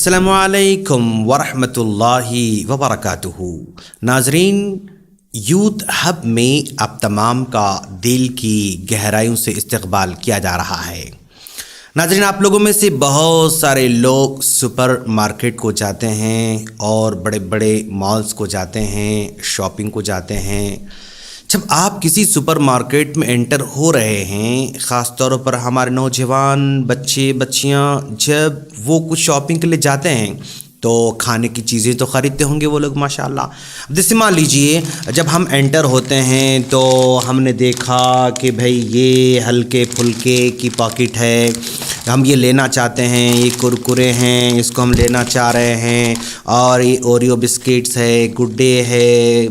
السلام علیکم ورحمۃ اللہ وبرکاتہ۔ ناظرین، یوتھ ہب میں اب تمام کا دل کی گہرائیوں سے استقبال کیا جا رہا ہے۔ ناظرین، آپ لوگوں میں سے بہت سارے لوگ سپر مارکیٹ کو جاتے ہیں اور بڑے بڑے مالز کو جاتے ہیں، شاپنگ کو جاتے ہیں۔ جب آپ کسی سپر مارکیٹ میں انٹر ہو رہے ہیں، خاص طور پر ہمارے نوجوان بچے بچیاں جب وہ کچھ شاپنگ کے لیے جاتے ہیں تو کھانے کی چیزیں تو خریدتے ہوں گے وہ لوگ ماشاءاللہ۔ جیسے مان لیجئے جب ہم انٹر ہوتے ہیں تو ہم نے دیکھا کہ بھائی یہ ہلکے پھلکے کی پاکٹ ہے، ہم یہ لینا چاہتے ہیں، یہ کرکرے ہیں، اس کو ہم لینا چاہ رہے ہیں، اور یہ اوریو بسکٹس ہے، گڈ ڈے ہے،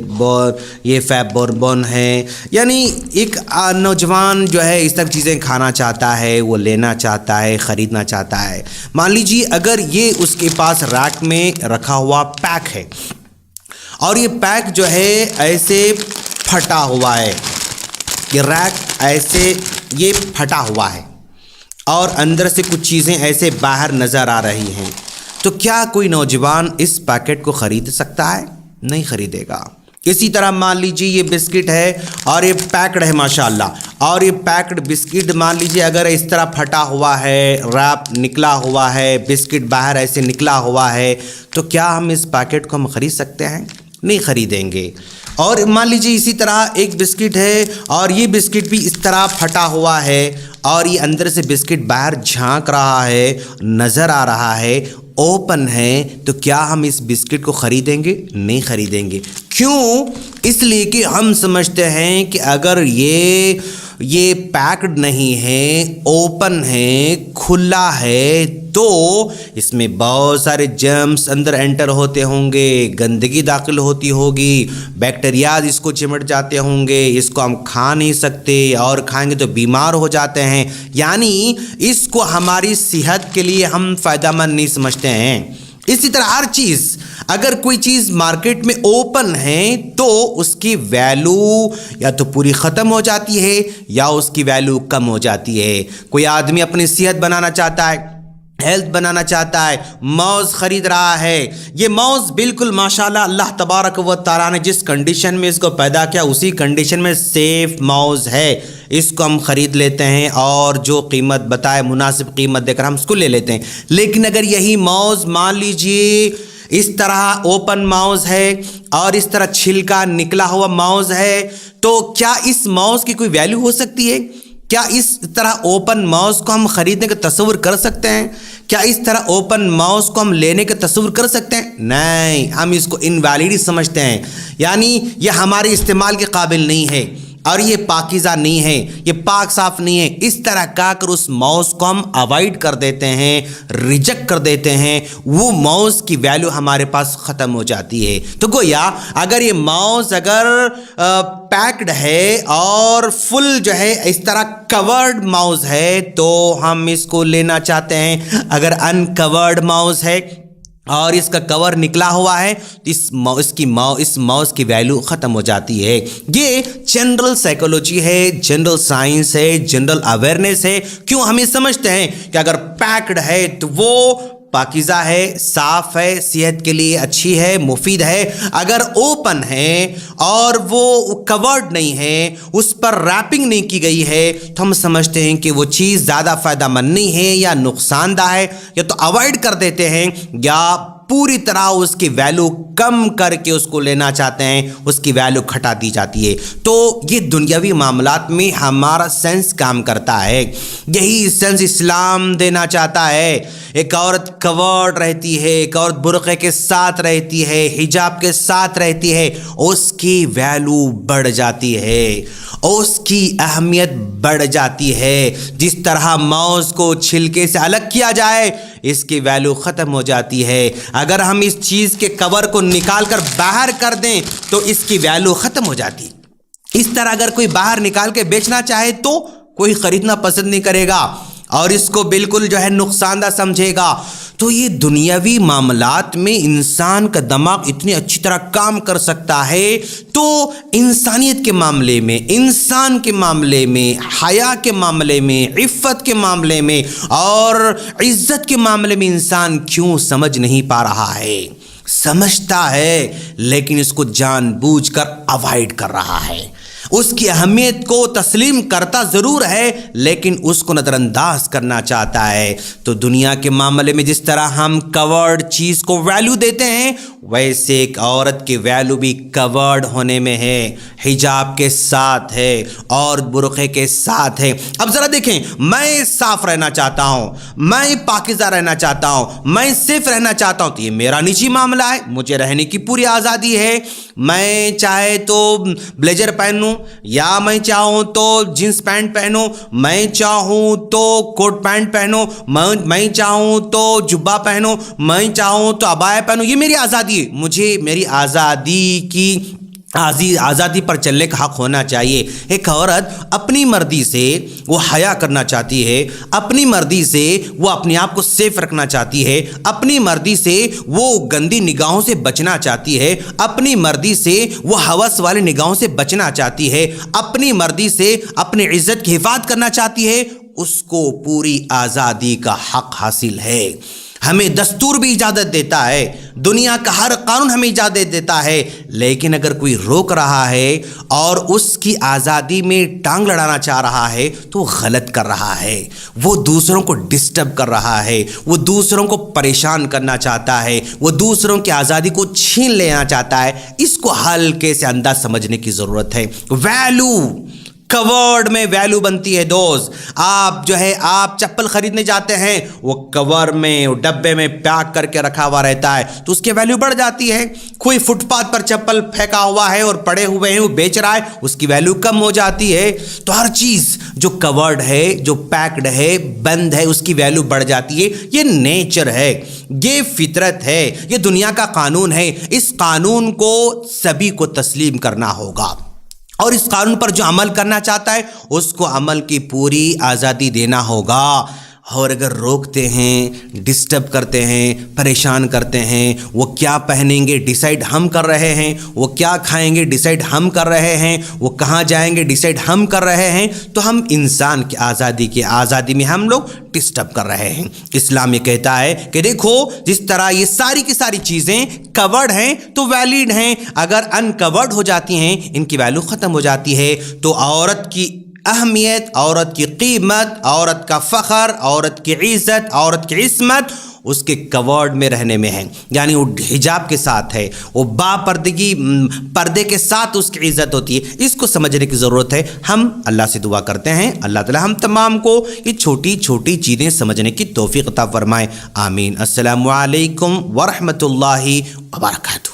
یہ فیب بوربن ہے۔ یعنی ایک نوجوان جو ہے اس طرح چیزیں کھانا چاہتا ہے، وہ لینا چاہتا ہے، خریدنا چاہتا ہے۔ مان لیجیے اگر یہ اس کے پاس ریک میں رکھا ہوا پیک ہے اور یہ پیک جو ہے ایسے پھٹا ہوا ہے، یہ ریک ایسے یہ پھٹا ہوا ہے اور اندر سے کچھ چیزیں ایسے باہر نظر آ رہی ہیں، تو کیا کوئی نوجوان اس پیکٹ کو خرید سکتا ہے؟ نہیں خریدے گا۔ اسی طرح مان لیجیے یہ بسکٹ ہے اور یہ پیکڈ ہے ماشاءاللہ، اور یہ پیکڈ بسکٹ مان لیجیے اگر اس طرح پھٹا ہوا ہے، ریپ نکلا ہوا ہے، بسکٹ باہر ایسے نکلا ہوا ہے، تو کیا ہم اس پیکٹ کو ہم خرید سکتے ہیں؟ نہیں خریدیں گے۔ اور مان لیجیے اسی طرح ایک بسکٹ ہے اور یہ بسکٹ بھی اس طرح پھٹا ہوا ہے اور یہ اندر سے بسکٹ باہر جھانک رہا ہے، نظر آ رہا ہے، اوپن ہے، تو کیا ہم اس بسکٹ کو خریدیں گے؟ نہیں خریدیں گے۔ کیوں؟ اس لیے کہ ہم سمجھتے ہیں کہ اگر یہ پیکڈ نہیں ہے، اوپن ہے، کھلا ہے، تو اس میں بہت سارے جرمز اندر انٹر ہوتے ہوں گے، گندگی داخل ہوتی ہوگی، بیکٹیریاز اس کو چمٹ جاتے ہوں گے، اس کو ہم کھا نہیں سکتے اور کھائیں گے تو بیمار ہو جاتے ہیں، یعنی اس کو ہماری صحت کے لیے ہم فائدہ مند نہیں سمجھتے ہیں۔ اسی طرح ہر چیز، اگر کوئی چیز مارکیٹ میں اوپن ہے تو اس کی ویلیو یا تو پوری ختم ہو جاتی ہے یا اس کی ویلیو کم ہو جاتی ہے۔ کوئی آدمی اپنی صحت بنانا چاہتا ہے، ہیلتھ بنانا چاہتا ہے، ماؤس خرید رہا ہے، یہ ماؤس بالکل ماشاءاللہ اللہ تبارک و تعالیٰ نے جس کنڈیشن میں اس کو پیدا کیا اسی کنڈیشن میں سیف ماؤس ہے، اس کو ہم خرید لیتے ہیں اور جو قیمت بتائے مناسب قیمت دے کر ہم اس کو لے لیتے ہیں۔ لیکن اگر یہی ماؤس مان لیجئے اس طرح اوپن ماؤس ہے اور اس طرح چھلکا نکلا ہوا ماؤس ہے، تو کیا اس ماؤس کی کوئی ویلیو ہو سکتی ہے؟ کیا اس طرح اوپن ماؤس کو ہم خریدنے کا تصور کر سکتے ہیں؟ کیا اس طرح اوپن ماؤس کو ہم لینے کا تصور کر سکتے ہیں؟ نہیں، ہم اس کو انویلڈ سمجھتے ہیں، یعنی یہ ہمارے استعمال کے قابل نہیں ہے اور یہ پاکیزہ نہیں ہے، یہ پاک صاف نہیں ہے۔ اس طرح کہہ کر اس ماؤس کو ہم اوائڈ کر دیتے ہیں، ریجیکٹ کر دیتے ہیں، وہ ماؤس کی ویلیو ہمارے پاس ختم ہو جاتی ہے۔ تو گویا اگر یہ ماؤس اگر پیکڈ ہے اور فل جو ہے اس طرح کورڈ ماؤس ہے تو ہم اس کو لینا چاہتے ہیں۔ اگر ان کورڈ ماؤس ہے اور اس کا کور نکلا ہوا ہے تو اس ماؤس کی ویلیو ختم ہو جاتی ہے۔ یہ جنرل سائیکولوجی ہے، جنرل سائنس ہے، جنرل اویئرنیس ہے۔ کیوں ہم یہ سمجھتے ہیں کہ اگر پیکڈ ہے تو وہ پاکیزہ ہے، صاف ہے، صحت کے لیے اچھی ہے، مفید ہے۔ اگر اوپن ہے اور وہ کورڈ نہیں ہے، اس پر ریپنگ نہیں کی گئی ہے، تو ہم سمجھتے ہیں کہ وہ چیز زیادہ فائدہ مند نہیں ہے یا نقصان دہ ہے، یا تو اوائڈ کر دیتے ہیں یا پوری طرح اس کی ویلیو کم کر کے اس کو لینا چاہتے ہیں، اس کی ویلیو گھٹا دی جاتی ہے۔ تو یہ دنیاوی معاملات میں ہمارا سینس کام کرتا ہے، یہی سینس اسلام دینا چاہتا ہے۔ ایک عورت کورڈ رہتی ہے، ایک عورت برقعے کے ساتھ رہتی ہے، حجاب کے ساتھ رہتی ہے، اس کی ویلیو بڑھ جاتی ہے، اس کی اہمیت بڑھ جاتی ہے۔ جس طرح ماؤس کو چھلکے سے الگ کیا جائے اس کی ویلیو ختم ہو جاتی ہے، اگر ہم اس چیز کے کور کو نکال کر باہر کر دیں تو اس کی ویلیو ختم ہو جاتی ہے۔ اس طرح اگر کوئی باہر نکال کے بیچنا چاہے تو کوئی خریدنا پسند نہیں کرے گا، اور اس کو بالکل جو ہے نقصان دہ سمجھے گا، تو یہ دنیاوی معاملات میں انسان کا دماغ اتنی اچھی طرح کام کر سکتا ہے، تو انسانیت کے معاملے میں، انسان کے معاملے میں، حیا کے معاملے میں، عفت کے معاملے میں اور عزت کے معاملے میں انسان کیوں سمجھ نہیں پا رہا ہے؟ سمجھتا ہے لیکن اس کو جان بوجھ کر اوائڈ کر رہا ہے۔ اس کی اہمیت کو تسلیم کرتا ضرور ہے لیکن اس کو نظر انداز کرنا چاہتا ہے۔ تو دنیا کے معاملے میں جس طرح ہم کورڈ چیز کو ویلیو دیتے ہیں، ویسے ایک عورت کی ویلیو بھی کورڈ ہونے میں ہے، حجاب کے ساتھ ہے اور برقعے کے ساتھ ہے۔ اب ذرا دیکھیں، میں صاف رہنا چاہتا ہوں، میں پاکیزہ رہنا چاہتا ہوں، میں صرف رہنا چاہتا ہوں، تو یہ میرا نجی معاملہ ہے، مجھے رہنے کی پوری آزادی ہے۔ میں چاہے تو بلیزر پہنوں یا میں چاہوں تو جینس پینٹ پہنوں، میں چاہوں تو کوٹ پینٹ پہنوں، میں چاہوں تو جبہ پہنوں، میں چاہوں تو عبایا پہنوں، یہ میری آزادی ہے۔ مجھے میری آزادی پر چلنے کا حق ہونا چاہیے۔ ایک عورت اپنی مرضی سے وہ حیا کرنا چاہتی ہے، اپنی مرضی سے وہ اپنے آپ کو سیف رکھنا چاہتی ہے، اپنی مرضی سے وہ گندی نگاہوں سے بچنا چاہتی ہے، اپنی مرضی سے وہ ہوس والی نگاہوں سے بچنا چاہتی ہے، اپنی مرضی سے اپنی عزت کی حفاظت کرنا چاہتی ہے، اس کو پوری آزادی کا حق حاصل ہے۔ ہمیں دستور بھی اجازت دیتا ہے، دنیا کا ہر قانون ہمیں اجازت دیتا ہے، لیکن اگر کوئی روک رہا ہے اور اس کی آزادی میں ٹانگ لڑانا چاہ رہا ہے تو وہ غلط کر رہا ہے، وہ دوسروں کو ڈسٹرب کر رہا ہے، وہ دوسروں کو پریشان کرنا چاہتا ہے، وہ دوسروں کی آزادی کو چھین لینا چاہتا ہے۔ اس کو ہلکے سے انداز سمجھنے کی ضرورت ہے۔ ویلو کورڈ میں ویلو بنتی ہے دوست۔ آپ چپل خریدنے جاتے ہیں، وہ کور میں ڈبے میں پیک کر کے رکھا ہوا رہتا ہے تو اس کی ویلو بڑھ جاتی ہے۔ کوئی فٹ پاتھ پر چپل پھینکا ہوا ہے اور پڑے ہوئے ہیں، وہ بیچ رہا ہے، اس کی ویلو کم ہو جاتی ہے۔ تو ہر چیز جو کورڈ ہے، جو پیکڈ ہے، بند ہے، اس کی ویلو بڑھ جاتی ہے۔ یہ نیچر ہے، یہ فطرت ہے، یہ دنیا کا قانون ہے۔ اس قانون کو سبھی کو تسلیم کرنا ہوگا اور اس قانون پر جو عمل کرنا چاہتا ہے اس کو عمل کی پوری آزادی دینا ہوگا۔ اور اگر روکتے ہیں، ڈسٹرب کرتے ہیں، پریشان کرتے ہیں، وہ کیا پہنیں گے ڈیسائیڈ ہم کر رہے ہیں، وہ کیا کھائیں گے ڈیسائیڈ ہم کر رہے ہیں، وہ کہاں جائیں گے ڈیسائیڈ ہم کر رہے ہیں، تو ہم انسان کی آزادی میں ہم لوگ ڈسٹرب کر رہے ہیں۔ اسلام یہ کہتا ہے کہ دیکھو، جس طرح یہ ساری کی ساری چیزیں کورڈ ہیں تو ویلڈ ہیں، اگر ان کورڈ ہو جاتی ہیں ان کی ویلو ختم ہو جاتی ہے۔ تو عورت کی اہمیت، عورت کی قیمت، عورت کا فخر، عورت کی عزت، عورت کی عصمت اس کے کورڈ میں رہنے میں ہے، یعنی وہ حجاب کے ساتھ ہے، وہ پردے کے ساتھ اس کی عزت ہوتی ہے۔ اس کو سمجھنے کی ضرورت ہے۔ ہم اللہ سے دعا کرتے ہیں اللہ تعالی ہم تمام کو یہ چھوٹی چھوٹی چیزیں سمجھنے کی توفیق عطا فرمائے، آمین۔ السلام علیکم ورحمۃ اللہ وبرکاتہ۔